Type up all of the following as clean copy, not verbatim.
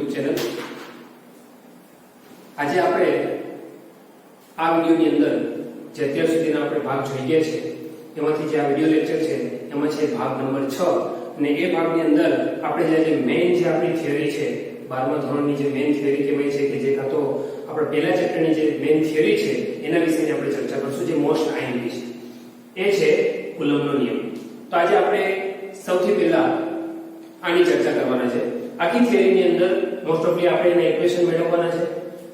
YouTube channel. આજે આપણે આ વિડિયોની અંદર જે અત્યાર સુધીના આપણે ભાગ જોઈ ગયા છે એમાંથી જે આ વિડિયો લેક્ચર છે એમાં છે ભાગ નંબર 6 અને એ ભાગની અંદર આપણે જે મેઇન જે આપણી થિયરી છે 12મા ધોરણની જે મેઇન થિયરી કહેવાય છે કે જે કાં તો આપણે પહેલા ચેપ્ટરની જે મેઇન થિયરી છે એના વિશેની આપણે ચર્ચા કરશું જે મોસ્ટ આઈએમપી છે એ છે કુલમ્બનો નિયમ। તો આજે આપણે સૌથી પહેલા આની ચર્ચા કરવાના છે। આખી થિયરીની અંદર મોસ્ટ ઓફલી આપણે એના ઇક્વેશન મેળવવાના છે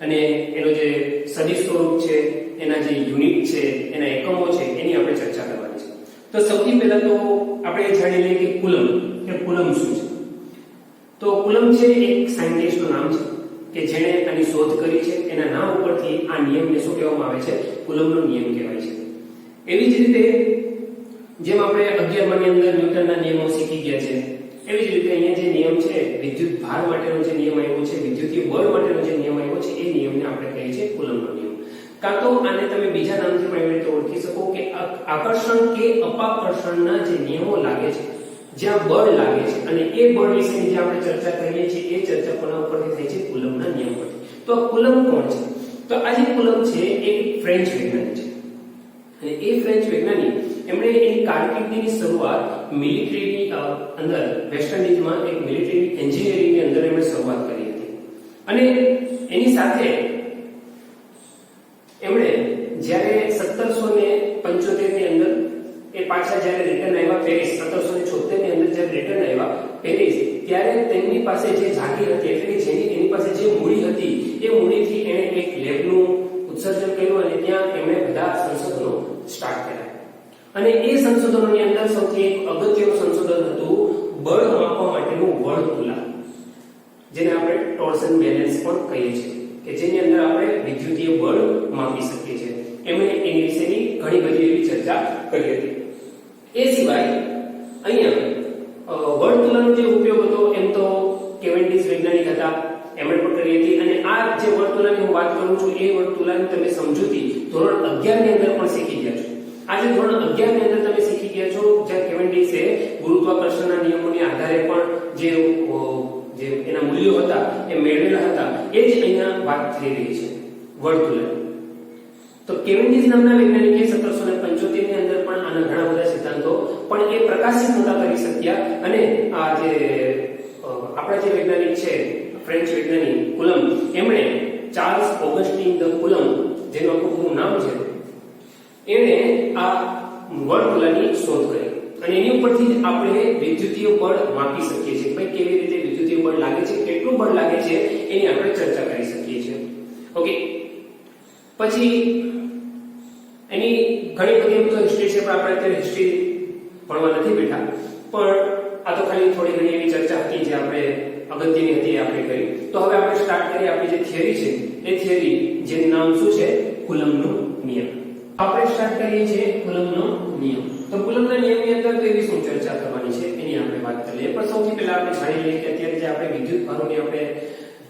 અને એનો જે સદિશ સ્વરૂપ છે એના જે યુનિટ છે એના એકમો છે એની આપણે ચર્ચા કરવાની છે। તો સૌથી પહેલા તો આપણે જાણી લઈએ કે કુલમ્બ શું છે। તો કુલમ્બ છે એક સાયન્ટિસ્ટનું નામ છે કે જેણે આની શોધ કરી છે। એના નામ ઉપરથી આ નિયમને શું કહેવામાં આવે છે? કુલમ્બનો નિયમ કહેવાય છે। એવી જ રીતે જેમ આપણે 11મા ની અંદર ન્યૂટનના નિયમો શીખી ગયા છે એવી જ રીતે અહીંયા જે નિયમ છે વિદ્યુત ભાર માટેનો જે નિયમ આવ્યો છે વિદ્યુતીય બળ માટેનો જે નિયમ આવ્યો છે એ નિયમને આપણે કહીએ છીએ કુલમ્બનો નિયમ। કાં તો આને તમે બીજા નામથી પણ એવી રીતે ઓળખી શકો કે આકર્ષણ કે અપાકર્ષણના જે નિયમો લાગે છે જ્યાં બળ લાગે છે અને એ બળ વિશેની જે આપણે ચર્ચા કરીએ છીએ એ ચર્ચા કોના ઉપરથી થઈ છે? કુલમ્બના નિયમ પરથી। તો કુલમ્બ કોણ છે? તો આ જે કુલમ્બ છે એ ફ્રેન્ચ વૈજ્ઞાનિક છે અને એ ફ્રેન્ચ વૈજ્ઞાનિક એમણે એની કારકિર્દીની શરૂઆત મિલિટરીની અંદર વેસ્ટ ઇન્ડિઝમાં એક મિલિટરી એન્જિનિયરિંગની અંદર એમણે શરૂઆત કરી હતી અને એની સાથે એમણે જ્યારે 1775 ની અંદર એ પાછા જ્યારે રિટર્ન આવ્યા પેરિસ 1776 ની અંદર જ્યારે રિટર્ન આવ્યા પેરિસ ત્યારે તેમની પાસે જે જાગીર હતી એટલે કે જેની એની પાસે જે મૂડી હતી એ મૂડીથી એણે એક લેબનું ઉત્સર્જન કર્યું અને ત્યાં એમણે બધા સંશોધનો સ્ટાર્ટ કર્યા અને એ સંશોધનોની અંદર સૌથી એક અગત્યનું સંશોધન હતું બળ માપવા માટેનું વર્તુલા જેને આપણે ટોર્સન બેલેન્સ પણ કહીએ છીએ કે જેની અંદર આપણે વિદ્યુતીય બળ માપી શકીએ છીએ। એમણે એની વિશેની ઘણી બધી એવી ચર્ચા કરી હતી। એ સિવાય અહીંયા વર્તુલાનો જે ઉપયોગ હતો એમ તો કેવેન્ડિશ વૈજ્ઞાનિક હતા એમણે પણ કરી હતી અને આ જે વર્તુલાની હું વાત કરું છું એ વર્તુલાની તમે સમજૂતી ધોરણ 11 ની અંદર પણ શીખી ગયા છો। આજે ધોરણ 11 ની અંદર તમે શીખી ગયા છો જ્યાં કેવેન્ડિશે ગુરુત્વાકર્ષણના નિયમોની આધારે પણ જે એના મૂલ્યો હતા એ મેળવેલા હતા એ જ અહીંયા વાત થઈ રહી છે વર્તુળની। તો કેવેન્ડિશ નામના વૈજ્ઞાનિકે 1775 ની અંદર પણ આના ઘણા બધા સિદ્ધાંતો પણ એ પ્રકાશિત નહોતા કરી શક્યા અને આ જે આપણા જે વૈજ્ઞાનિક છે ફ્રેન્ચ વૈજ્ઞાનિક કુલમ્બ એમણે ચાર્લ્સ ઓગસ્ટીન દ કુલમ્બ જેનું આખું નામ છે એણે આ વર્તુળની શોધ કરી અને એની ઉપરથી આપણે વિદ્યુતીય બળ માપી શકીએ છીએ। ભાઈ કેવી રીતે વિદ્યુતીય બળ લાગે છે કેટલું બળ લાગે છે એની આપણે ચર્ચા કરી શકીએ છીએ। ઓકે, પછી એની ઘણી બધી તો હિસ્ટ્રી છે પણ આપણે અત્યારે હિસ્ટ્રી ભણવા નથી બેઠા પણ આ તો ખાલી થોડી ઘણી એવી ચર્ચા હતી જે આપણે અગત્યની હતી આપણે કરી। તો હવે આપણે સ્ટાર્ટ કરીએ આપણી જે થિયરી છે એ થિયરી જેનું નામ શું છે? કુલમ્બનો નિયમ। આપણે સ્ટાર્ટ કરીએ છીએ કુલમ્બનો નિયમ। તો કુલમ્બના નિયમની અંદર તો એવી શું ચર્ચા કરવાની છે એની આપણે વાત કરીએ પણ સૌથી પહેલા આપણે જાણી લઈએ કે અત્યારે જે આપણે વિદ્યુત ભારોની આપણે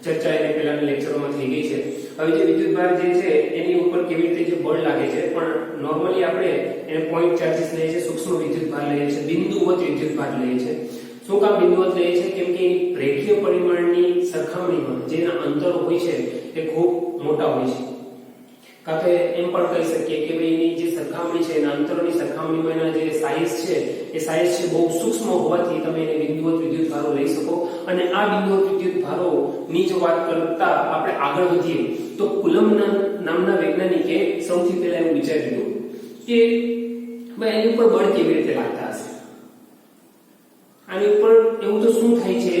ચર્ચા એને પહેલાના લેક્ચરોમાં થઈ ગઈ છે। હવે જે વિદ્યુત ભાર જે છે એની ઉપર કેવી રીતે જે બળ લાગે છે પણ નોર્મલી આપણે એને પોઈન્ટ ચાર્જીસ લઈએ છીએ સૂક્ષ્મ વિદ્યુત ભાર લઈએ છીએ બિંદુવત વિદ્યુત ભાર લઈએ છીએ। શું કામ બિંદુવત લઈએ છીએ? કેમ કે રેખીય પરિમાણની સરખામણીમાં જેના અંતરો હોય છે એ ખૂબ મોટા હોય છે કાં તો એમ પણ કહી શકીએ કે ભાઈ એની જે સરખામણી છે એના અંતરોની સરખામણીમાં એના જે સાઇઝ છે એ સાઇઝ છે બહુ સૂક્ષ્મ હોવાથી તમે એને બિંદુવત વિદ્યુત ભારો લઈ શકો અને આ બિંદુવત વિદ્યુત ભારોની જો વાત કરતા આપણે આગળ વધીએ તો કુલમ્બ નામના વૈજ્ઞાનિકે સૌથી પહેલા એવું વિચાર્યું કે ભાઈ એની ઉપર બળ કેવી રીતે લાગતા હશે? આની ઉપર એવું તો શું થાય છે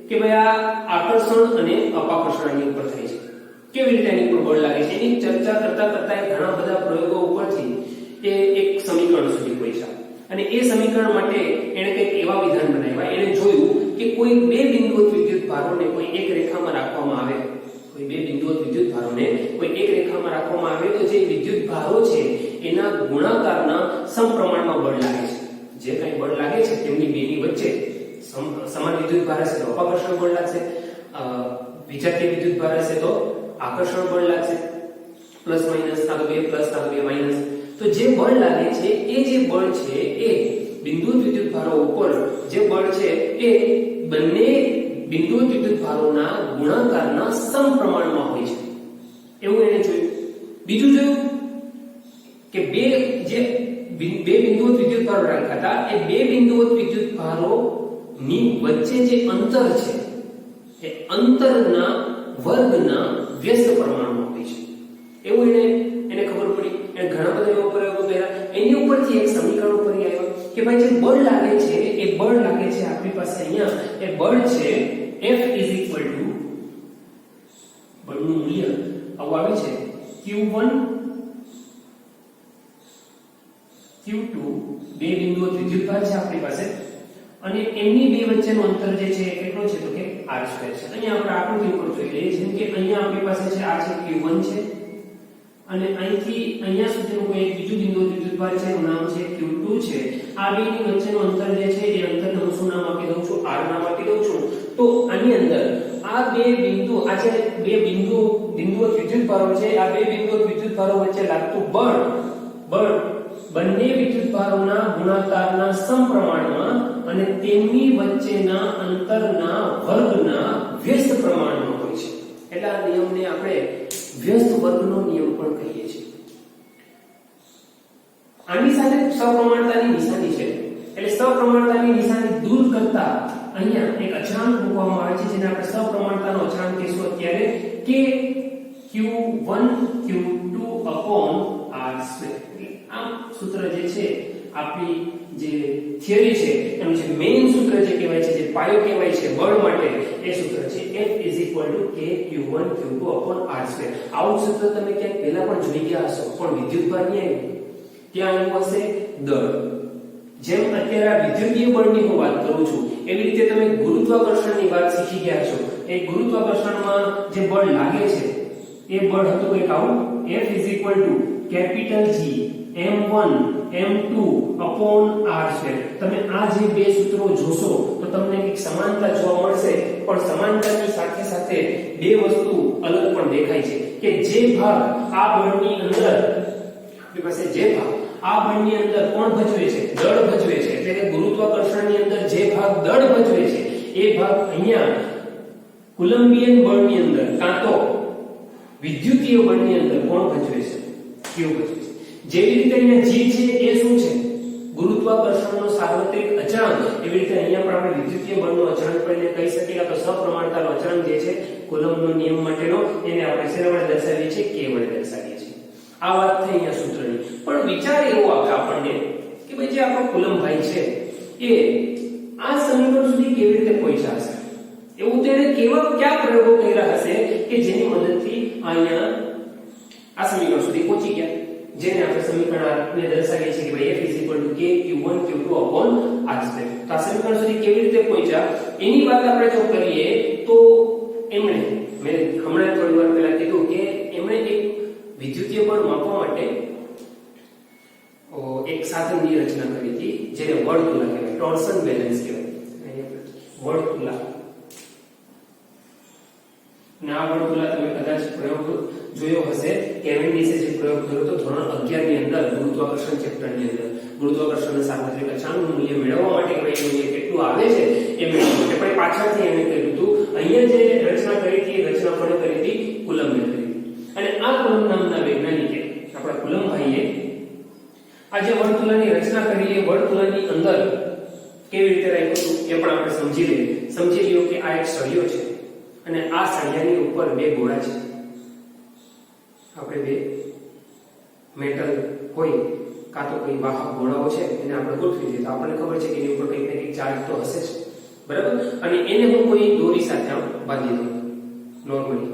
કે ભાઈ આ આકર્ષણ અને અપાકર્ષણ આની ઉપર થાય છે કેવી રીતે એની ઉપર બળ લાગે છે એની ચર્ચા કરતા ઘણા બધા પ્રયોગો ઉપરથી એ એક સમીકરણ સુધી પહોંચ્યા અને એ સમીકરણ માટે એણે કંઈક એવા વિધાન બનાવ્યા। એણે જોયું કે કોઈ બે બિંદુવત વિદ્યુત ભારોને કોઈ એક રેખામાં રાખવામાં આવે તો જે વિદ્યુત ભારો છે એના ગુણાકારના સમપ્રમાણમાં બળ લાગે છે। જે કંઈ બળ લાગે છે તેમની બેની વચ્ચે સમાન વિદ્યુત ભાર હશે તો અપાકર્ષણ બળ લાગશે, વિજાતીય વિદ્યુત ભાર હશે તો આકર્ષણ બળ લાગશે, પ્લસ માઇનસ કાં તો 2 પ્લસ કાં તો 2 માઇનસ। તો જે બળ લાગે છે એ જે બળ છે એ બિંદુવત વિદ્યુત ભારો ઉપર જે બળ છે એ બંને બિંદુવત વિદ્યુત ભારોના ગુણાકારના સમપ્રમાણમાં હોય છે એવું એને જોયું. બીજું જોયું કે બે બિંદુવત વિદ્યુત ભારો રાખ્યા હતા, એ બે બિંદુવત વિદ્યુત ભારોની વચ્ચે જે અંતર છે એ અંતરના વર્ગના વ્યસ્ત પ્રમાણમાં હોય છે એવું એને ખબર પડી. એને ઘણા બધા એવા પ્રયોગો કર્યા. એની ઉપરથી એક સમીકરણ ઉપર આવ્યો કે ભાઈ જે બળ લાગે છે એ બળ લાગે છે આપણી પાસે અહીંયા એ બળ છે F બળનું મૂલ્ય આવું આવે છે Q1 Q2 બે બિંદુઓ વિદ્યુત ભાર છે આપણી પાસે અને એમની બે વચ્ચેનું અંતર જે છે કેટલો છે તો કે r2 છે. અહીંયા આપણે આકૃતિ ઉપર જોઈ લઈએ જેમ કે અહીંયા આપણી પાસે છે આ છે Q1 છે અને અહીંથી અહીંયા સુધીનું કોઈ એક બીજું બિંદુ વિદ્યુત ભાર છે એનું નામ છે Q2 છે. આ બેની વચ્ચેનું અંતર જે છે એ અંતરને હું શું નામ આપી દઉં છું r નામ આપી દઉં છું. તો આની અંદર આ બે બિંદુ આ જે બે બિંદુવત વિદ્યુત ભારો છે આ બે બિંદુવત વિદ્યુત ભારો વચ્ચે લાગતું બળ બંને વિદ્યુત ભારોના ગુણાકારના સમપ્રમાણમાં અને તેમની વચ્ચેના અંતરના વર્ગના વ્યસ્ત પ્રમાણમાં હોય છે. એટલે આ નિયમને આપણે વ્યસ્ત વર્ગનો નિયમ પણ કહીએ છીએ. આની સાથે સપ્રમાણતાની નિશાની છે એટલે સપ્રમાણતાની નિશાની દૂર કરતા અહીંયા એક અચળાંક મૂકવામાં આવે છે જેને આપણે સપ્રમાણતાનો અચળાંક કહીશું અત્યારે કે Q1 Q2 r2. આ સૂત્ર જે છે આપણી જે થિયરી છે એનું જે મેઇન સૂત્ર જે કહેવાય છે જે પાયો કહેવાય છે બળ માટે એ સૂત્ર છે F K Q1 Q2 r2. આવું સૂત્ર તમે ક્યાંક પહેલા પણ જોઈ ગયા હશો પણ વિદ્યુત ભાર ની આવ્યું ત્યાં આવ્યું હશે દળ. જેમ અત્યારે વિદ્યુતીય બળની હું વાત કરું છું એવી રીતે તમે ગુરુત્વાકર્ષણની વાત શીખી ગયા છો. એ ગુરુત્વાકર્ષણમાં જે બળ લાગે છે એ બળ હતું કંઈક આવું F capital G m1 m2 r2. તમે આ જે બે સૂત્રો જોશો તો તમને એક સમાનતા જોવા મળશે પણ સમાનતાની સાથે સાથે બે વસ્તુ અલગ પણ દેખાય છે કે જે ભાગ આ બળની અંદર આપણી પાસે જે ભાગ આ બળની અંદર કોણ ભજવે છે દળ ભજવે છે એટલે કે ગુરુત્વાકર્ષણની અંદર જે ભાગ દળ ભજવે છે એ ભાગ અહીંયા કુલમ્બિયન બળની અંદર કાં તો વિદ્યુતીય બળની અંદર કોણ ભજવે છે q ભજવે છે. જેવી રીતે અહીંયા g છે એ શું છે ગુરુત્વાકર્ષણનો સાર્વત્રિક અચળાંક એવી રીતે અહીંયા પણ આપણે વિદ્યુતીય બળનો અચળાંક પણ કહી શકીએ તો સપ્રમાણતાનો અચળાંક જે છે કુલમ્બનો નિયમ માટેનો એને આપણે શેના વડે દર્શાવીએ છીએ k વડે દર્શાવીએ છીએ. આ વાત થઈ અહીંયા સૂત્રની. પણ વિચાર એવો આવે આપણને કે ભાઈ જે આપણો કુલમભાઈ છે એ આ સમીકરણ સુધી કેવી રીતે પહોંચ્યા હશે એવું તેણે કયા પ્રયોગો કર્યા હશે કે જેની મદદથી અહીંયા આ સમીકરણ સુધી પહોંચી ગયા જેને આપણે સમીકરણને દર્શાવીએ છીએ કે ભાઈ F K Q1 Q2 r2. તો આ સમીકરણ સુધી કેવી રીતે પહોંચ્યા એની વાત આપણે જો કરીએ તો મેં હમણાં થોડી વાર પહેલા કીધું કે એમણે એક વિદ્યુતીય બળ માપવા માટે એક સાધનની રચના કરી હતી જેને વર્તુલા કહેવાય ટોર્સન બેલેન્સ કહેવાય વર્તુલા. અને આ વર્તુલા તમે કદાચ પ્રયોગ જોયો હશે કેવેન્ડિશે જે પ્રયોગ કર્યો હતો ધોરણ 11 ની અંદર ગુરુત્વાકર્ષણ ચેપ્ટરની અંદર ગુરુત્વાકર્ષણના સાર્વત્રિક અચળાંકનું મૂલ્ય મેળવવા માટે કે ભાઈ મૂલ્ય કેટલું આવે છે એ મેળવવા માટે પણ પાછળથી એને કહ્યું હતું અહીંયા જે રચના કરી હતી રચના પણ કરી હતી કુલમ્બે કરી હતી. અને આ કુલમ્બ નામના વૈજ્ઞાનિકે આપણા કુલમભાઈએ આ જે વર્તુળાની રચના કરી એ વર્તુળાની અંદર કેવી રીતે રાખ્યું એ પણ આપણે સમજી લઈએ કે આ એક સળિયો છે અને આ સળિયાની ઉપર બે ગોળા છે. આપણે બે મેટલ હોય કાં તો કોઈ વાહક ગોળાઓ છે એને આપણે ગોઠવી દઈએ તો આપણને ખબર છે કે એની ઉપર કંઈક ને કંઈક ચાર્જ તો હશે જ બરાબર. અને એને હું કોઈ દોરી સાથે બાંધી દઉં નોર્મલી.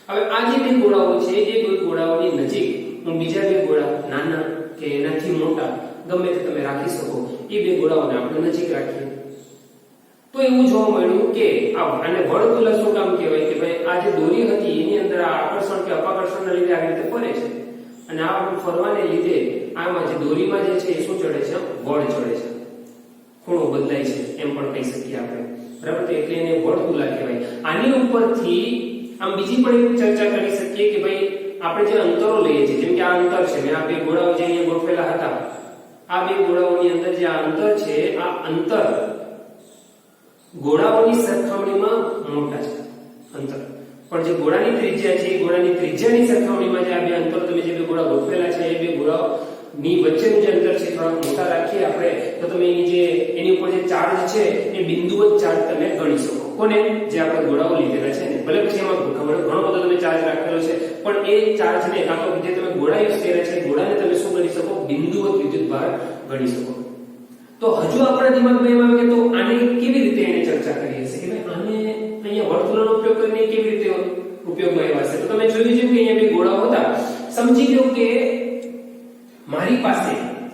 હવે આ જે બે ગોળાઓ છે એ બે ગોળાઓની નજીક હું બીજા બે ગોળા નાના કે એનાથી મોટા ગમે તે તમે રાખી શકો એ બે ગોળાઓને આપણે નજીક રાખીએ તો એવું જોવા મળ્યું કે આને વર્તુલા શું કામ કહેવાય કે ભાઈ આ જે દોરી હતી એની અંદર આ આકર્ષણ કે અપાકર્ષણના લીધે આવી રીતે ફરે છે અને આ ફરવાને લીધે આમાં જે દોરીમાં જે છે એ શું ચડે છે બળ ચડે છે ખૂણો બદલાય છે એમ પણ કહી શકીએ આપણે બરાબર. તો એટલે એને વર્તુલા કહેવાય. આની ઉપરથી આમ બીજી પણ એક ચર્ચા કરી શકીએ કે ભાઈ આપણે જે અંતરો લઈએ છીએ જેમ કે આ અંતર છે મેં આ બે ગોળાઓ જે અહીંયા ગોઠવેલા હતા આ બે ગોળાઓની અંદર જે આ અંતર છે આ અંતર ગોળાઓની સરખામણીમાં મોટું જે ગોળાની ત્રિજ્યા છે એ ગોળાની ત્રિજ્યાની સરખામણીમાં જે આ બે અંતર તમે જે બે ગોળા ગોઠવેલા છે એ બે ગોળાની વચ્ચેનું જે અંતર છે થોડા મોટા રાખીએ આપણે તો તમે એની ઉપર જે ચાર્જ છે એ બિંદુવત ચાર્જ તમે ગણી શકો. કોને? જે આપણે ગોળાઓ લીધેલા છે ને. ભલે પછી એમાં ઘણો બધો તમે ચાર્જ રાખેલો છે પણ એ ચાર્જને કાં તો જે તમે ગોળા યુઝ કર્યા છે ગોળાને તમે શું ગણી શકો? બિંદુવત વિદ્યુતભાર ગણી શકો. તો હજુ આપણા દિમાગમાં એમ આવે કે તો આને કેવી રીતે એને ચર્ચા કરી હશે કે ભાઈ આને અહીંયા વર્તુળનો ઉપયોગ કરીને કેવી રીતે ઉપયોગમાં આવ્યા હશે. તો તમે જોયું છે કે અહીંયા બે ગોળાઓ હતા. સમજી લો કે મારી પાસે,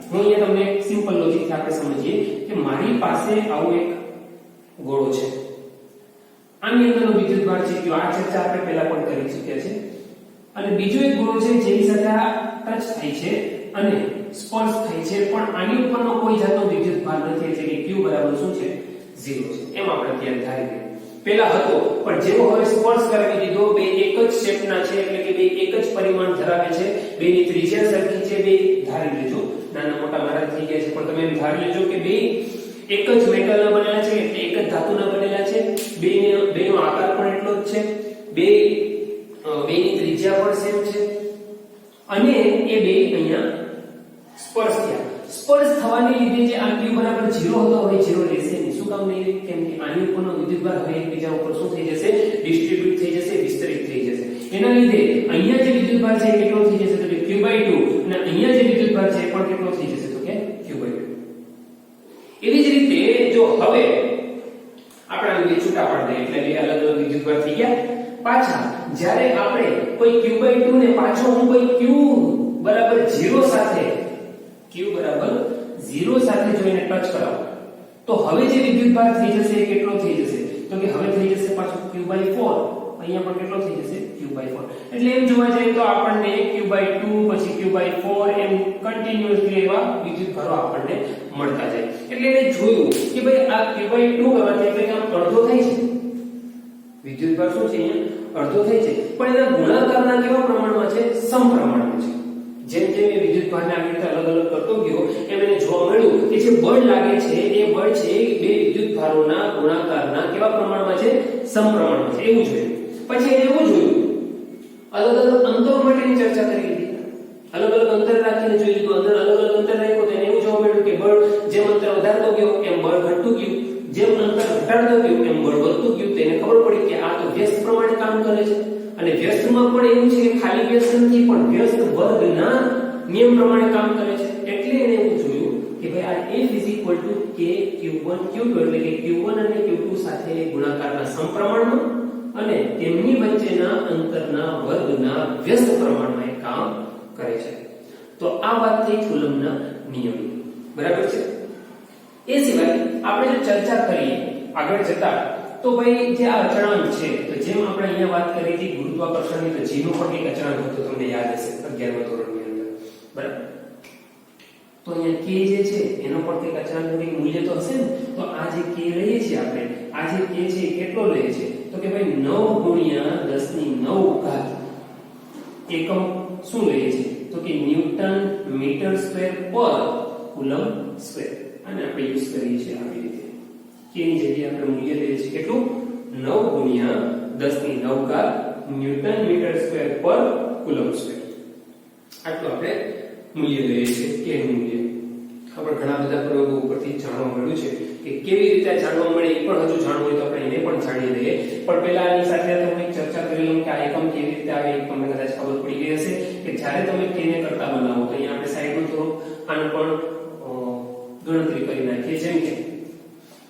હું અહીંયા તમને સિમ્પલ લોજિક થી આપણે સમજીએ કે મારી પાસે આવો એક ગોળો છે. આની અંદરનો વિદ્યુતભાર છે કે આ ચર્ચા આપણે પહેલા પણ કરી ચૂક્યા છે. અને બીજો એક ગોળો છે જેની સાથે આ ટચ થાય છે અને સ્પર્શ થાય છે પણ આની ઉપરનો કોઈ જાતનો વિદ્યુતભાર નથી એટલે કે q બરાબર શું છે? 0 છે. એમ આપણે ધ્યાન ધારીએ. પહેલા હતો પણ જેવો હવે સ્પર્શ કરાવી દીધો, બે એક જ શેપના છે એટલે કે બે એક જ પરિમાણ ધરાવે છે, બેની ત્રિજ્યા સરખી છે, બે ધારી લેજો. નાના મોટા મારા થઈ ગયા છે પણ તમે એમ ધારી લેજો કે બે એક જ મેટલના બનેલા છે એટલે એક જ ધાતુના બનેલા છે, બેનો આકાર પણ એટલો જ છે, બેની ત્રિજ્યા પણ સેમ છે અને એ બે અહીંયા સ્પર્શ થયા. સ્પર્શ થવાને લીધે જે આ q બરાબર 0 હતો હવે 0 રહેશે નહીં. શું કામ નહીં? કેમ કે આની ઉપરનો વિદ્યુતભાર હવે એકબીજા ઉપર શું થઈ જશે? ડિસ્ટ્રીબ્યુટ થઈ જશે, વિસ્તરિત થઈ જશે. એના લીધે અહીંયા જે વિદ્યુતભાર છે એ કેટલો થઈ જશે? તો કે q/2 અને અહીંયા જે વિદ્યુતભાર છે એ પણ કેટલો થઈ જશે? તો કે q/2. એવી જ રીતે જો હવે આપણે બે છૂટા પાડી દઈએ એટલે બે અલગ અલગ વિદ્યુતભાર થઈ ગયા. પાછા જ્યારે આપણે કોઈ q/2 ને પાછો હું કોઈ q બરાબર 0 સાથે જો એને ટચ કરાવું તો હવે જે વિદ્યુતભાર થઈ જશે એ કેટલો થઈ જશે? તો કે હવે થઈ જશે પાછો q/4. અહીંયા પણ કેટલો થઈ જશે? q/4. એટલે એમ જોવા જઈએ તો આપણને q/2 પછી q/4 એમ કન્ટિન્યુઅસલી એવા વિદ્યુતભારો આપણને મળતા જાય. એટલે એને જોયું કે ભાઈ આ q/2 કરવાથી એટલે કે આમ અડધો થાય છે વિદ્યુતભાર. શું છે? અહીંયા અડધો થાય છે પણ એના ગુણાકારના કેવા પ્રમાણમાં છે? સમપ્રમાણમાં છે. જેમ જેમ એ વિદ્યુતભારને આવી રીતે અલગ અલગ કરતો ગયો એમ એને જોવા મળ્યું કે જે બળ લાગે છે એ બળ છે બે વિદ્યુતભારોના ગુણાકારના કેવા પ્રમાણમાં છે? સમપ્રમાણમાં છે. એવું જોયું. પછી એને એવું જોયું અલગ અલગ અંતરો માટેની ચર્ચા કરી લીધી. અલગ અલગ અંતર રાખીને જોઈ લીધું. અંદર અલગ અલગ અંતર રાખ્યું તો એને એવું જોવા મળ્યું કે બળ જેમ અંતર વધારતો ગયો એમ બળ ઘટતું ગયું, જેમ અંતર ઘટાડતો ગયો એમ બળ વધતું ગયું. તો એને ખબર પડી કે આ તો વ્યસ્ત પ્રમાણે કામ કરે છે. અને વ્યસ્તમાં પણ એવું છે કે ખાલી વ્યસ્ત નથી પણ વ્યસ્ત વર્ગના નિયમ પ્રમાણે કામ કરે છે. એટલે એને એવું જોયું કે ભાઈ આ F = k q1 q2 એટલે કે q1 અને q2 સાથે ગુણાકારના સમપ્રમાણમાં અને તેમની વચ્ચેના અંતરના વર્ગના વ્યસ્ત પ્રમાણમાં એ કામ કરે છે. તો આ વાત થઈ કુલમ્બના નિયમ. બરાબર છે. એ સિવાય આપણે જો ચર્ચા કરીએ આગળ જતા તો ભાઈ જે આ અચળાંક છે તો જેમ આપણે અહીંયા વાત કરી હતી ગુરુત્વાકર્ષણની તો g નો પણ એક અચળાંક હતો તમને યાદ હશે 11મા ધોરણની અંદર. બરાબર. તો અહીંયા k જે છે એનો પણ એક અચળાંકનું એક મૂલ્ય તો હશે ને. તો આ જે k લઈએ છીએ આપણે આ જે k છે એ કેટલો લે છે? તો કે ભાઈ 9 × 10⁹ એકમ શું લઈએ છે? તો કે ન્યૂટન મીટર સ્ક્વેર પર કુલમ્બ સ્ક્વેર. અને આપણે યુઝ કરીએ છીએ આવી રીતે k ની જગ્યાએ આપણે મૂલ્ય લઈએ છીએ કેટલું? 9 × 10⁹ ન્યૂટન મીટર સ્ક્વેર પર કુલમ્બ સ્ક્વેર. આટલું આપણે મૂલ્ય લઈએ છીએ k નું મૂલ્ય. આપણે ઘણા બધા પ્રયોગો ઉપરથી જાણવા મળ્યું છે કે કેવી રીતે જાણવા મળે એ પણ હજુ જાણવું હોય તો આપણે એને પણ જાણી લઈએ. પણ પહેલા આની સાથે હું એક ચર્ચા કરી લઉં કે આ એકમ કેવી રીતે આવે. એક તમને કદાચ ખબર પડી ગઈ હશે કે જ્યારે તમે k ને કરતા બનાવો તો અહીંયા આપણે સાઈડમાં થોડું આનું પણ ગણતરી કરી નાખીએ. જેમ કે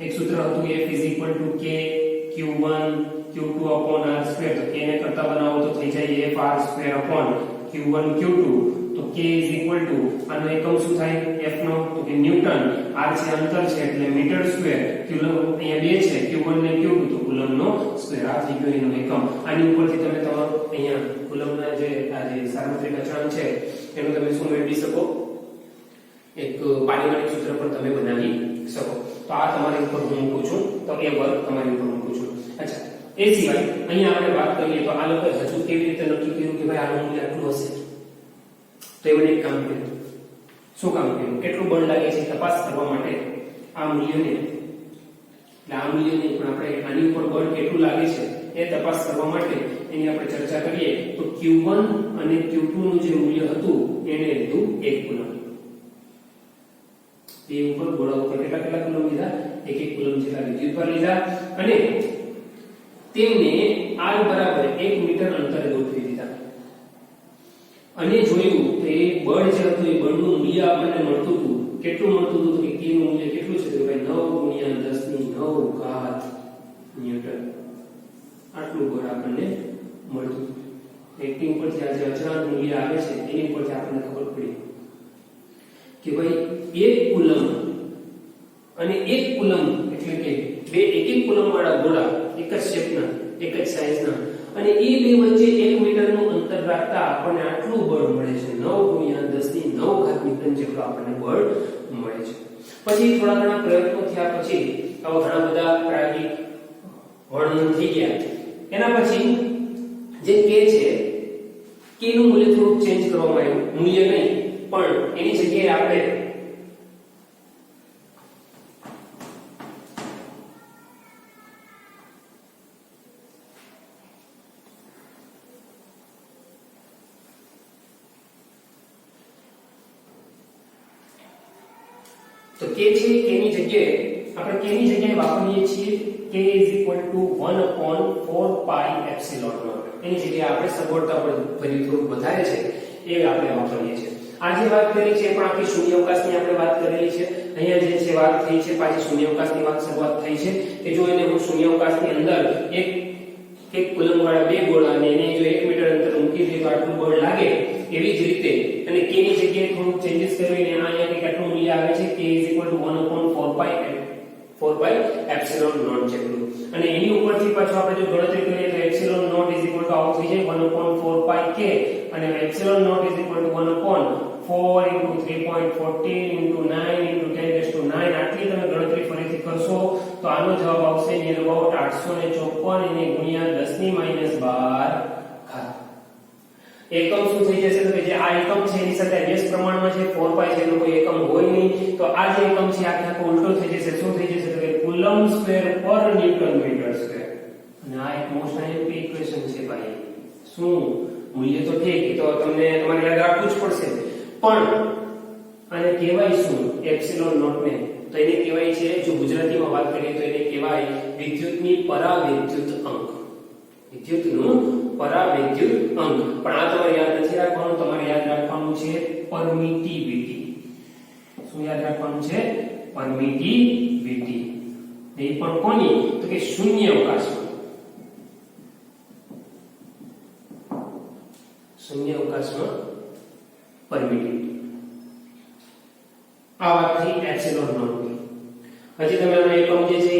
એક સૂત્ર હતું F = k q1 q2/r². તો k ને કરતા બનાવો તો થઈ જાય fr²/q1 q2. તો k આનો એકમ શું થાય? f નો તો કે ન્યૂટન, r છે અંતર છે એટલે મીટર સ્ક્વેર, કુલમ્બ અહીંયા બે છે q1 ને q2 તો કુલમ્બ નો સ્ક્વેર. આ થઈ ગયો એનો એકમ. આની ઉપરથી તમે તમારો અહીંયા કુલમ્બના જે આ જે સાર્વત્રિક અચળાંક છે એનું તમે શું મેળવી શકો? એક પારિમાણિક સૂત્ર પણ તમે બનાવી શકો. તો આ તમારી ઉપર હું મૂકું છું તો એ વર્ગ તમારી ઉપર મૂકું છું. અચ્છા, એ સિવાય અહીંયા આપણે વાત કરીએ તો આ લોકોએ હજુ કેવી રીતે નક્કી કર્યું કે ભાઈ આનું મૂલ્ય આટલું હશે? તો એમણે એક કામ કર્યું. શું કામ કર્યું? કેટલું બળ લાગે છે તપાસ કરવા માટે આ મૂલ્યને એટલે આ મૂલ્યને પણ આપણે આની ઉપર બળ કેટલું લાગે છે એ તપાસ કરવા માટે એની આપણે ચર્ચા કરીએ તો Q1 અને Q2 નું જે મૂલ્ય હતું એને લીધું 1 કુલમ. એ ઉપર ગોળા ઉપર કેટલા કુલમ લીધા? 1 કુલમ જેટલા વિદ્યુતભાર લીધા અને તેમને r બરાબર 1 મીટર અંતરે ગોઠવી દીધા અને જોયું તો એ બળ જે હતું એ બળનું મૂલ્ય આપણને મળતું હતું. કેટલું મળતું હતું કે k નું મૂલ્ય કેટલું છે? તો ભાઈ 9 × 10⁹ ન્યૂટન. આટલું બળ આપણને મળતું હતું. એકની ઉપરથી આ જે અચળાંક મૂલ્ય આવે છે એની ઉપરથી આપણને ખબર પડી કે ભાઈ 1 કુલમ અને 1 કુલમ એટલે કે બે 1 કુલમ વાળા ગોળા એક જ શેપના એક જ સાઈઝના અને એ બે વચ્ચે 1 મીટરનું અંતર રાખતા આપણને આટલું બળ મળે છે. 9 × 10⁹ ન્યૂટન જેટલું આપણને બળ મળે છે. પછી થોડા ઘણા પ્રયત્નો થયા પછી આવા ઘણા બધા પ્રાયોગિક વર્ણન થઈ ગયા. એના પછી જે k છે k નું મૂલ્ય થોડું ચેન્જ કરવામાં આવ્યું. મૂલ્ય નહીં પણ એની જગ્યાએ આપણે તો k છે k ની જગ્યાએ આપણે k ની જગ્યાએ વાપરીએ છીએ k = 1/4 પાઈ એપ્સિલોન નોટ. એની જગ્યાએ આપણે સગવડતા પર ભરી થોડું વધારે છે એ આપણે વાપરીએ છીએ. આ જે વાત કરી છે પણ આપણી શૂન્યાવકાશની આપણે વાત કરેલી છે. અહીંયા જે છે વાત થઈ છે પાછી શૂન્યાવકાશની વાત શરૂઆત થઈ છે કે જો એને હું શૂન્યાવકાશની અંદર એક કુલમ વાળા બે ગોળા અને એને જો 1 મીટર અંતર મૂકી દઈએ તો આટલું બળ લાગે. એવી જ રીતે અને k ની જગ્યાએ થોડું ચેન્જીસ કરીને અહીંયા કે કેટલું મૂલ્ય આવે છે k = 1/4 પાઈ એપ્સિલોન નોટ જેટલું. અને એની ઉપરથી પાછું આપણે જો ગણતરી કરીએ તો એપ્સિલોન નોટ આવું થઈ જાય 1/4 પાઈ k અને એપ્સિલોન નોટ = 1/4 × 3.14 × 9 × 10⁹ આટલી તમે ગણતરી ફરીથી કરશો તો આનો જવાબ આવશે નિયર અબાઉટ 854 એને ગુણ્યા 10⁻12 ઘાત. એકમ શું થઈ જશે તો કે જે આ એકમ છે એની સાથે વ્યસ્ત પ્રમાણમાં છે 4 પાઈ છે એનો કોઈ એકમ હોય નહીં તો આ જે એકમ છે આખો ઉલટો થઈ જશે. શું થઈ જશે તો કે કુલમ સ્ક્વેર પર ન્યૂટન મીટર સ્ક્વેર. અને આ એક મોસ્ટ આઈએમપી ઇક્વેશન છે ભાઈ. શું મૂલ્ય તો ઠીક તો તમને તમારે યાદ રાખવું જ પડશે પણ આને કહેવાય શું એપ્સિલોન નોટ ને તો એને કહેવાય છે જો ગુજરાતીમાં વાત કરીએ તો એને કહેવાય વિદ્યુતની પરાવૈદ્યુત અંક. વિદ્યુતનું પરાવૈદ્યુત અંક. પણ આ તમારે યાદ નથી રાખવાનું. તમારે યાદ રાખવાનું છે પરમિટિવિટી. શું યાદ રાખવાનું છે? પરમિટિવિટી. એ પણ કોની તો કે શૂન્યાવકાશમાં. શૂન્યાવકાશમાં પરમિટિવિટી. આ વાત થઈ એપ્સિલોન નોટ ની. હજી તમે આનો એકમ જે છે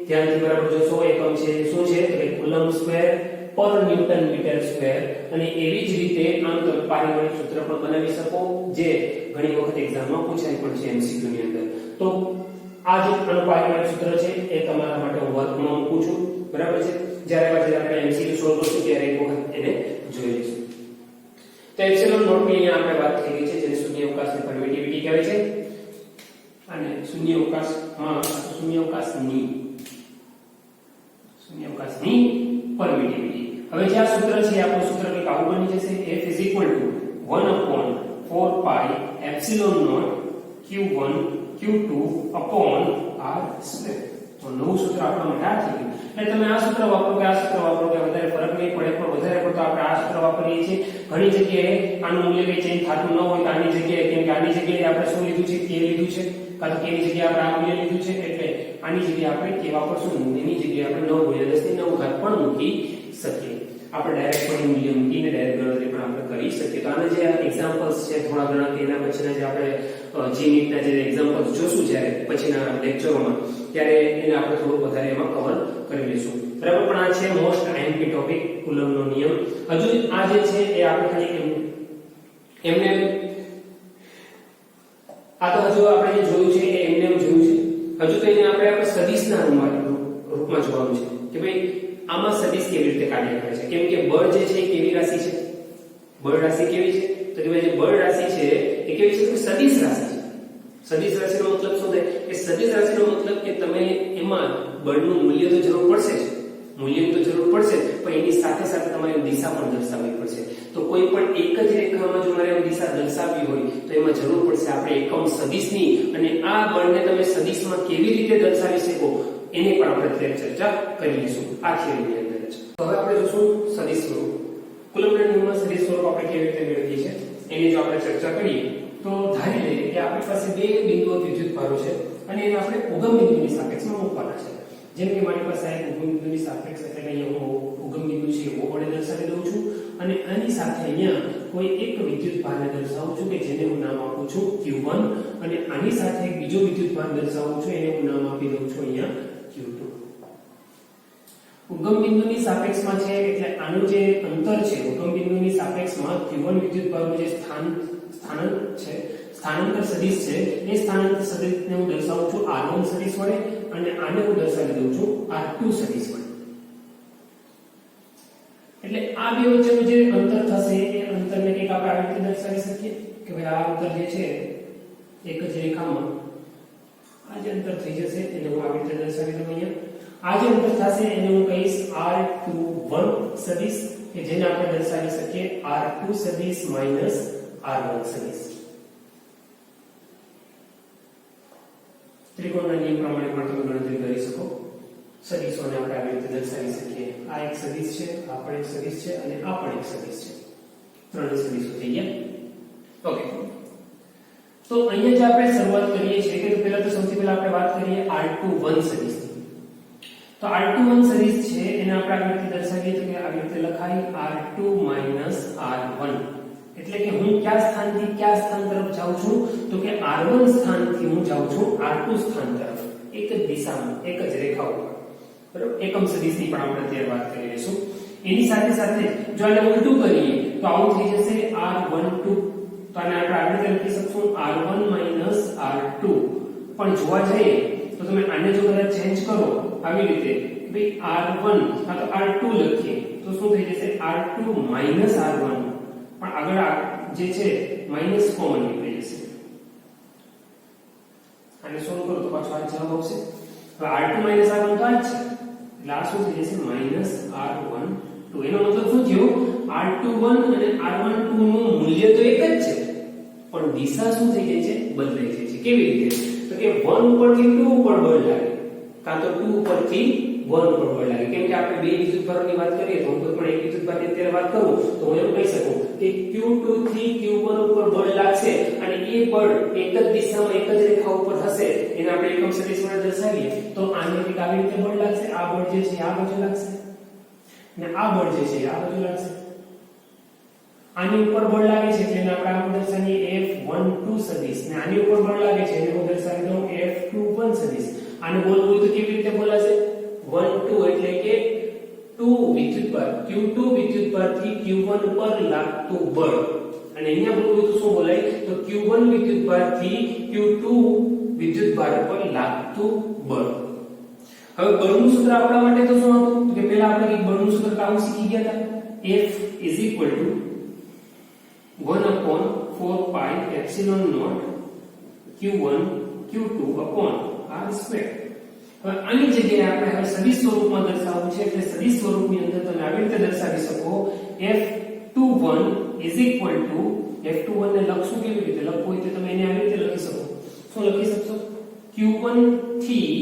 ધ્યાનથી બરાબર જોશો. એકમ છે શું છે તો કે કુલમ સ્ક્વેર પર ન્યૂટન મીટર સ્ક્વેર. અને એવી જ રીતે આમ તો પારિમાણિક સૂત્ર પણ બનાવી શકો જે ઘણી વખત એક્ઝામમાં પૂછાય પણ છે MCQ ની અંદર. તો આ જે પારિમાણિક સૂત્ર છે એ તમારા માટે હું વર્કમાં મૂકું છું. બરાબર છે. જ્યારે પછી આપણે MCQ સોલ્વ કરશું ત્યારે એક વખત એને જોઈ લઈશું. તો એપ્સિલોન નોટ ની અહીંયા આપણે વાત થઈ ગઈ છે જેને શૂન્યાવકાશની પરમિટિવિટી કહેવાય છે. અને શૂન્યાવકાશની પરમિટિવિટી. હવે જે આ સૂત્ર છે આપણું સૂત્ર કંઈક આવું બની જશે F = 1/4 pi epsilon naught Q1 Q2 upon r². તો નવું સૂત્ર આપણા માટે આ થઈ ગયું. એટલે તમે આ સૂત્ર વાપરો કે આ સૂત્ર વાપરો કે વધારે ફરક નહીં પડે પણ વધારે પડતો આપણે આ સૂત્ર વાપરીએ છીએ. ઘણી જગ્યાએ આનું મૂલ્ય કંઈ ચેન્જ થતું ન હોય તો આની જગ્યાએ કેમ કે આની જગ્યાએ આપણે શું લીધું છે k લીધું છે કાં તો k ની જગ્યાએ આપણે આ મૂલ્ય લીધું છે એટલે આની જગ્યાએ આપણે k વાપરશું. એની જગ્યાએ આપણે 9 × 10⁹ પણ મૂકી શકીએ. આપણે ડાયરેક્ટ પણ મૂલ્ય મૂકીને ડાયરેક્ટ ગણતરી પણ આપણે કરી શકીએ. તો આના જે એક્ઝામ્પલ્સ છે થોડા ઘણા કે એના પછીના જે આપણે જીનીટના જે એક્ઝામ્પલ્સ જોશું જ્યારે પછીના લેક્ચરોમાં ત્યારે એને આપણે થોડું વધારે એમાં કવર કરી લઈશું. બરાબર. પણ આ છે મોસ્ટ આઈએમપી ટોપિક કુલમનો નિયમ. હજુ આ જે છે એ આપણે ખાલી એમને આ તો હજુ આપણે જે જોયું છે એ એમને જોયું છે. હજુ તો એને આપણે સદિશના રૂપમાં જોવાનું છે કે ભાઈ આમાં સદિશ કેવી રીતે કાર્ય કરે છે. કેમ કે બળ જે છે એ કેવી રાશિ છે? બળ રાશિ કેવી છે તો કે ભાઈ જે બળ રાશિ છે એ કેવી છે? સદિશ રાશિ છે. સદિશ રાશિનો મતલબ શું થાય કે સદિશ રાશિનો મતલબ કે તમે એમાં બળનું મૂલ્ય તો જરૂર પડશે જ. મૂલ્યની તો જરૂર પડશે જ એની સાથે સાથે તમારે દિશા પણ દર્શાવવી પડશે. તો કોઈ પણ એક જ રેખામાં જો મારે દિશા દર્શાવવી હોય તો એમાં જરૂર પડશે આપણે એકમ સદિશની, અને આ બળને તમે સદિશમાં કેવી રીતે દર્શાવી શકો એની પણ આપણે અત્યારે ચર્ચા કરી લઈશું આ થિયરીની અંદર જ. તો હવે આપણે જોશું સદિશ સ્વરૂપ. કુલમ્બના નિયમમાં સદિશ સ્વરૂપ આપણે કેવી રીતે મેળવીએ છીએ એની જો આપણે ચર્ચા કરીએ તો ધારી લઈએ કે આપણી પાસે બે બિંદુઓ વિદ્યુતભારો છે અને એને આપણે ઉગમ બિંદુની સાપેક્ષમાં મૂકવાના છે. જેમ કે મારી પાસે આ ઉગમ બિંદુની સાપેક્ષ એટલે અહીંયા હું ઉગમ બિંદુ છે એવો વડે દર્શાવી દઉં છું, અને આની સાથે અહીંયા કોઈ એક વિદ્યુતભારને દર્શાવું છું કે જેને હું નામ આપું છું Q1, અને આની સાથે એક બીજો વિદ્યુતભાર દર્શાવું છું એને હું નામ આપી દઉં છું અહીંયા Q2. ઉગમ બિંદુની સાપેક્ષમાં છે એટલે આનું જે અંતર છે ઉગમ બિંદુની સાપેક્ષમાં Q1 વિદ્યુતભારનું જે સ્થાનાંતર સદિશ છે એ સ્થાનાંતર સદિશને હું દર્શાવું છું R1 સદિશ વડે, અને આને હું દર્શાવી દઉં છું R2 સદિશ વડે. એટલે આ બે વચ્ચેનું જે અંતર થશે એ અંતરને કંઈક આપણે આવી રીતે દર્શાવી શકીએ કે ભાઈ આ અંતર જે છે એક જ રેખામાં આ જે અંતર થઈ જશે એને હું આવી રીતે દર્શાવી દઉં. અહીંયા આ જે અંતર થશે એને હું કહીશ R21 સદિશ કે જેને આપણે દર્શાવી શકીએ R2 સદિશ માઈનસ R1 સદિશ. ત્રિકોણના નિયમ પ્રમાણે પણ તમે ગણતરી કરી શકો. સદિશોને આપણે આવી રીતે દર્શાવી શકીએ. આ એક સદિશ છે, આ પણ એક સદિશ છે, અને આ પણ એક સદિશ છે. ત્રણ સદિશો થઈ ગયા. ઓકે, તો અહીંયા જે આપણે શરૂઆત કરીએ છીએ કે પહેલા તો સૌથી પહેલા આપણે વાત કરીએ R21 સદિશની. તો R21 સદિશ છે એને આપણે આવી રીતે દર્શાવીએ તો કે આવી રીતે લખાય R2 R1. એટલે કે હું કયા સ્થાનથી કયા સ્થાન તરફ જાઉં છું તો કે R1 સ્થાનથી હું જાઉં છું R2 સ્થાન તરફ, એક જ દિશામાં એક જ રેખા ઉપર. બરાબર, એકમ સદિશની પણ આપણે અત્યારે વાત કરી લઈશું. એની સાથે સાથે જો આને ઉલટું કરીએ તો આવું થઈ જશે R12. તો આને આપણે આવી રીતે લખી શકશું R1 R2. પણ જોવા જઈએ તો તમે આને જો કદાચ ચેન્જ કરો આવી રીતે ભાઈ R1 કા તો R2 લખીએ તો શું થઈ જશે R2 R1, પણ આગળ જે છે માઈનસ કોમન નીકળી જશે. આને સોલ્વ કરો તો પાછો આ જવાબ આવશે. હવે R2 R1 તો આ જ છે એટલે આ શું થઈ જશે -R12. એનો મતલબ શું થયો R21 અને R12 નું મૂલ્ય તો એક જ છે પણ દિશા શું થઈ જાય છે બદલાઈ જાય છે. કેવી રીતે તો કે 1 ઉપરથી 2 ઉપર બળ લાગે કાં તો 2 ઉપરથી 1 ઉપર બળ લાગે. કેમ કે આપણે બે વિદ્યુતભારોની વાત કરીએ તો હું કોઈ પણ એક વિદ્યુતભારની અત્યારે વાત કરું તો હું એમ કહી શકું કે Q2 થી Q1 ઉપર બળ લાગશે અને એ બળ એક જ દિશામાં એક જ રેખા ઉપર હશે એને આપણે એકમ સદિશ વડે દર્શાવીએ તો આને કંઈક આવી રીતે બળ લાગશે. આ બળ જે છે આ બાજુ લાગશે ને આ બળ જે છે આ બાજુ લાગશે. આની ઉપર બળ લાગે છે એટલે એને આપણે આમ દર્શાવીએ F12 સદિશ, ને આની ઉપર બળ લાગે છે એને હું દર્શાવી દઉં F21 સદિશ. આને બોલવું હોય તો કેવી રીતે બોલાશે 1 2 એટલે કે 2 વિદ્યુતભાર Q2 વિદ્યુતભારથી Q1 પર લાગતું બળ, અને અહીંયા બોલવું હોય તો શું બોલાય તો Q1 વિદ્યુતભારથી Q2 વિદ્યુતભાર પર લાગતું બળ. હવે બળનું સૂત્ર આપણા માટે તો શું હતું કે પહેલા આપણે એક બળનું સૂત્ર કામ શીખી ગયા હતા. F = 1/4 pi epsilon naught Q1 Q2 upon R². હવે આની જગ્યાએ આપણે હવે સદિશ સ્વરૂપમાં દર્શાવવું છે એટલે સદિશ સ્વરૂપની અંદર તમે આવી રીતે દર્શાવી શકો F21 F21 ને લખશું કેવી રીતે લખવું હોય તો તમે એને આવી રીતે લખી શકો. શું લખી શકશો Q1 થી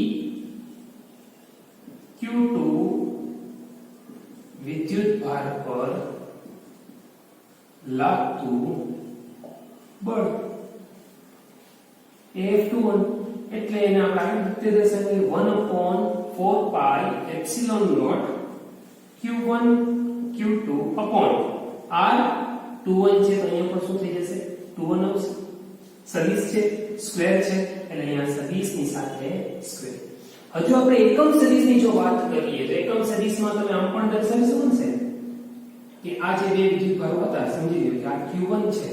Q2 વિદ્યુતભાર પર લાગતું બળ F21 એટલે એને આપણે આવી રીતે દર્શાવીએ 1/4 pi epsilon naught Q1 Q2 upon R21 છે તો અહીંયા પર શું થઈ જશે 21 આવશે. સદિશ છે સ્ક્વેર છે એટલે અહીંયા સદિશની સાથે સ્ક્વેર. હજુ આપણે એકમ સદિશની જો વાત કરીએ તો એકમ સદિશમાં તમે આમ પણ દર્શાવી શકો ને કે આ જે બે વિદ્યુતભારો હતા સમજી લો કે આ Q1 છે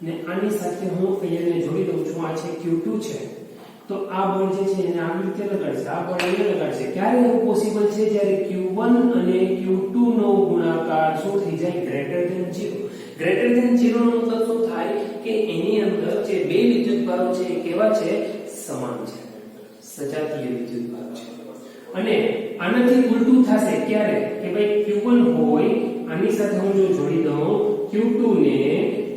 ને આની સાથે હું અહીંયા જોડી દઉં છું આ છે Q2 છે તો આ બળ જે છે એને આવી રીતે લગાડશે, આ બળ અહીંયા લગાડશે. ક્યારે એવું પોસિબલ છે જ્યારે Q1 અને Q2 નો ગુણાકાર શું થઈ જાય >0. >0 નો મતલબ શું થાય કે એની અંદર જે બે વિદ્યુતભારો છે એ કેવા છે સમાન છે, સજાતીય વિદ્યુતભાર છે. અને આનાથી ઉલટું થશે ક્યારે કે ભાઈ Q1 આની સાથે હું જો જોડી દઉં Q2 ને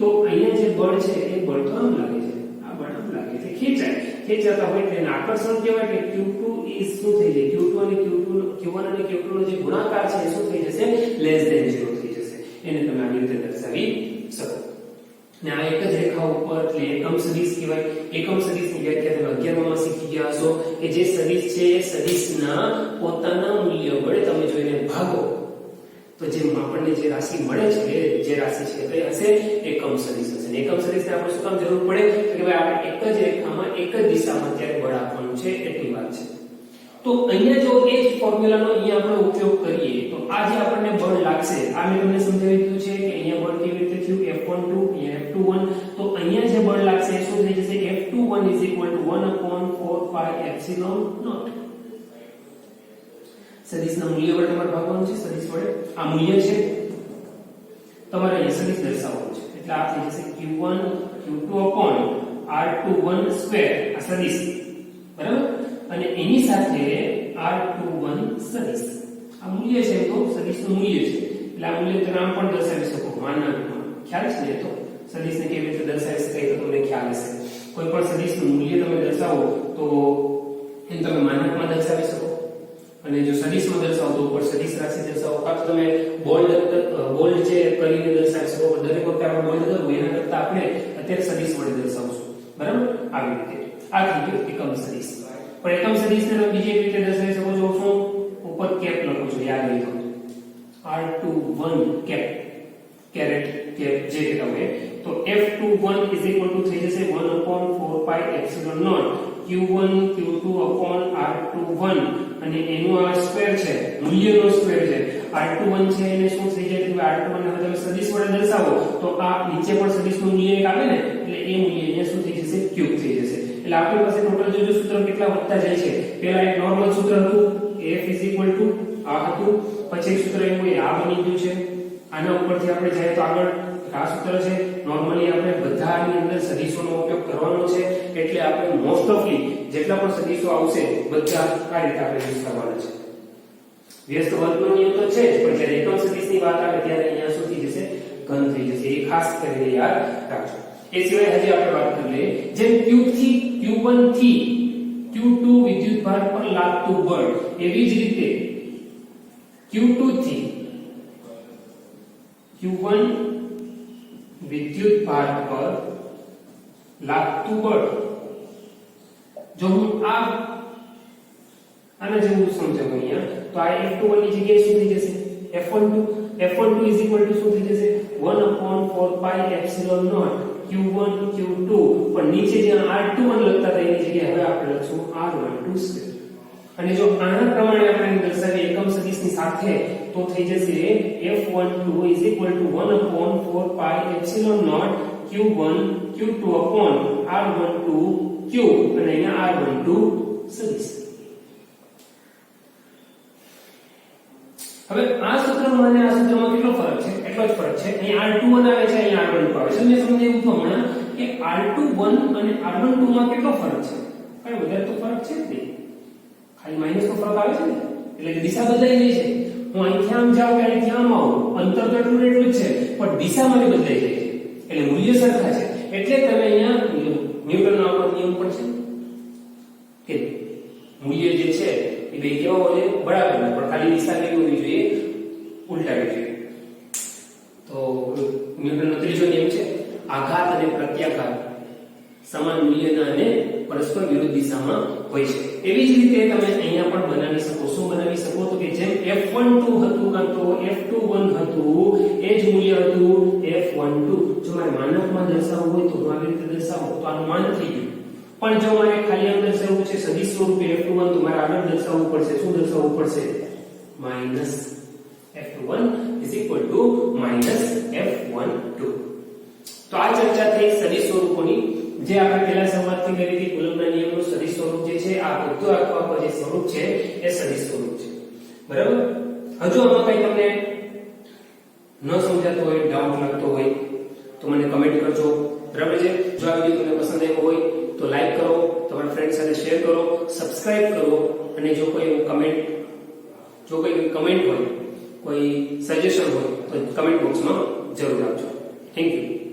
તો અહીંયા જે બળ છે એ બળ તો આમ લાગે છે, આ બળ આમ લાગે છે, ખેંચાતા હોય તેને આકર્ષણ કહેવાય કે Q2 is શું થઈ જાય, Q1 અને Q2 નો જે ગુણાકાર છે એ શું થઈ જશે, લેસ ધેન 0 થઈ જશે. એને તમે આવી રીતે દર્શાવી શકો. ને આ એક જ રેખા ઉપર એટલે એકમ સદિશ કહેવાય. એકમ સદિશની વ્યાખ્યા તમે 11 માં શીખી ગયા હશો કે જે સદિશ છે એ સદિશના પોતાના મૂલ્ય વડે તમે જો એને ભાગો તો જે આપણને જે રાશિ મળે છે જે રાશિ છે તે હશે એકમ સદિશ હશે. એકમ સદિશને આપણે શું કામ જરૂર પડે કે ભાઈ આપણે એક જ રેખામાં એક જ દિશામાં ત્યારે બળ આપવાનું છે એટલી વાત છે. તો અહીંયા જો એ જ ફોર્મ્યુલાનો અહીંયા આપણે ઉપયોગ કરીએ તો આ જે આપણને બળ લાગશે આ મેં તમને સમજાવી દીધું છે કે અહીંયા બળ કેવી રીતે થયું F12 અહીંયા F21 તો અહીંયા જે બળ લાગશે એ શું થઈ જશે F21 1/4πε0 સદિશના મૂલ્ય વડે તમારે ભાગવાનું છે. સદિશ વડે આ મૂલ્ય છે તમારે અહીંયા સદિશ દર્શાવવાનું છે એટલે આ થઈ જશે Q1 Q2/R21 સ્ક્વેર આ સદિશ બરાબર અને એની સાથે R21 સદિશ આ મૂલ્ય છે તો સદિશનું મૂલ્ય છે એટલે આ મૂલ્ય તમે આમ પણ દર્શાવી શકો માનાંકમાં. ખ્યાલ છે ને તો સદિશને કેવી રીતે દર્શાવી શકાય તો તમને ખ્યાલ હશે. કોઈ પણ સદિશનું મૂલ્ય તમે દર્શાવો તો એને તમે માનાંકમાં દર્શાવી શકો અને જો સદિશમાં દર્શાવો તો ઉપર સદિશ રાશિ દર્શાવો કાં તો તમે બોલ્ડ જે કરીને દર્શાવી શકો. દરેક વખતે આપણે બોલ્ડ કરવું એના કરતા આપણે અત્યારે સદિશ વડે દર્શાવશું બરાબર. આવી રીતે આ થઈ ગયું એકમ સદિશ. પણ એકમ સદિશને તમે બીજી રીતે દર્શાવી શકો છો શું ઉપર કેપ લખો છો યાદ રાખજો R21 કેપ કેરેટ કેપ જે તમે તો F21 થઈ જશે 1/4πε0 Q1 Q2/R21 અને એનું આ સ્ક્વેર છે મૂલ્યનો સ્ક્વેર છે R21 છે એને શું થઈ જાય કે R21 ને તમે સદિશ વડે દર્શાવો તો આ નીચે પણ સદિશનું મૂલ્ય એક આવે ને એટલે એ મૂલ્ય અહીંયા શું થઈ જશે ક્યુબ થઈ જશે. એટલે આપણી પાસે ટોટલ જો સૂત્ર કેટલા વધતા જાય છે. પહેલા એક નોર્મલ સૂત્ર હતું F આ હતું પછી એક સૂત્ર એવું આ બની ગયું છે. આના ઉપરથી આપણે જાય તો આગળ આ સૂત્ર છે. નોર્મલી આપણે બધાની અંદર સદિશોનો ઉપયોગ કરવાનો છે એટલે આપણે મોસ્ટ ઓફલી જેટલા પણ સદિશો આવશે બધા આ રીતે આપણે યુઝ કરવાના છે. વ્યસ્ત વર્ગનો નિયમ તો છે જ પણ જ્યારે એકમ સદિશની વાત આવે ત્યારે અહીંયા શું થઈ જશે ઘન થઈ જશે. એ ખાસ કરીને યાદ રાખજો. એ સિવાય હજી આપણે વાત કરી લઈએ જેમ Q1 થી Q2 વિદ્યુતભાર પર લાગતું બળ એવી જ રીતે Q2 થી Q1 વિદ્યુતભાર પર લાગતું બળ જો હું આના જેવું સમજાવું અહીંયા તો આ F21 ની જગ્યાએ શું થઈ જશે F12 શું થઈ જશે 1/4πε0 Q1 Q2 પણ નીચે જે R21 લખતા હતા એની જગ્યાએ હવે આપણે લખશું R12 સ્ક્વેર. અને જો આના પ્રમાણે આપણે દર્શાવીએ એકમ સદિશની સાથે તો થઈ જશે F12 1/4πε0 Q1 Q2/R12 ક્યુબ અને અહીંયા R12 સદિશ. હવે આ સૂત્રમાં અને આ સૂત્રમાં કેટલો ફરક છે એટલો જ ફરક છે. અહીંયા R21 આવે છે અહીંયા R12 આવે છે. મેં સમજાવ્યું તો હમણાં કે R21 અને R12 માં કેટલો ફરક છે કઈ વધારે તો ફરક છે જ નહીં ખાલી માઈનસ નો ફરક આવે છે ને એટલે કે દિશા બદલાઈ ગઈ છે. હું અહીંથી આમ જાઉં કે અહીંથી આમ આવું અંતર તો એટલું જ છે પણ દિશા મારી બદલાઈ જાય છે એટલે મૂલ્ય સરખા છે. એટલે તમે અહીંયા ન્યૂટનનો આપણો નિયમ પણ છે કે મૂલ્ય જે છે એ બે કેવા હોય બરાબર પણ ખાલી દિશા કેવી હોવી જોઈએ ઉલટાવી જોઈએ. તો ન્યૂટનનો ત્રીજો નિયમ છે આઘાત અને પ્રત્યાઘાત સમાન મૂલ્યના અને પરસ્પર વિરુદ્ધ દિશામાં હોય છે. એવી જ રીતે તમે અહીંયા પણ બનાવી શકો. શું બનાવી શકો તો કે જેમ F12 હતું કાં તો F21 હતું એ જ મૂલ્ય હતું F12. જો મારે માનકમાં દર્શાવવું હોય તો હું આવી રીતે દર્શાવું તો આનું માન થઈ ગયું. પણ જો મારે ખાલી આમ દર્શાવવું છે સદિશ સ્વરૂપે F21 તો મારે આગળ દર્શાવવું પડશે. શું દર્શાવવું પડશે માઈનસ F21 -F12. તો આ ચર્ચા થઈ સદિશ સ્વરૂપોની જે આપણે પહેલા શરૂઆતથી કરી હતી. કુલમ્બના નિયમનું સદિશ સ્વરૂપ જે છે આ બધું આખું જે સ્વરૂપ છે એ સદિશ સ્વરૂપ છે બરાબર. હજુ આમાં કઈ તમને ન સમજાતો હોય ડાઉટ લાગતો હોય તો મને કમેન્ટ કરજો બરાબર છે. જો આ વિડિયો તમને પસંદ આવ્યો હોય તો લાઈક કરો, તમારા ફ્રેન્ડ સાથે શેર કરો, સબસ્ક્રાઇબ કરો અને જો કોઈ કમેન્ટ હોય કોઈ સજેશન હોય તો કમેન્ટ બોક્સમાં જરૂર આપજો. Thank you.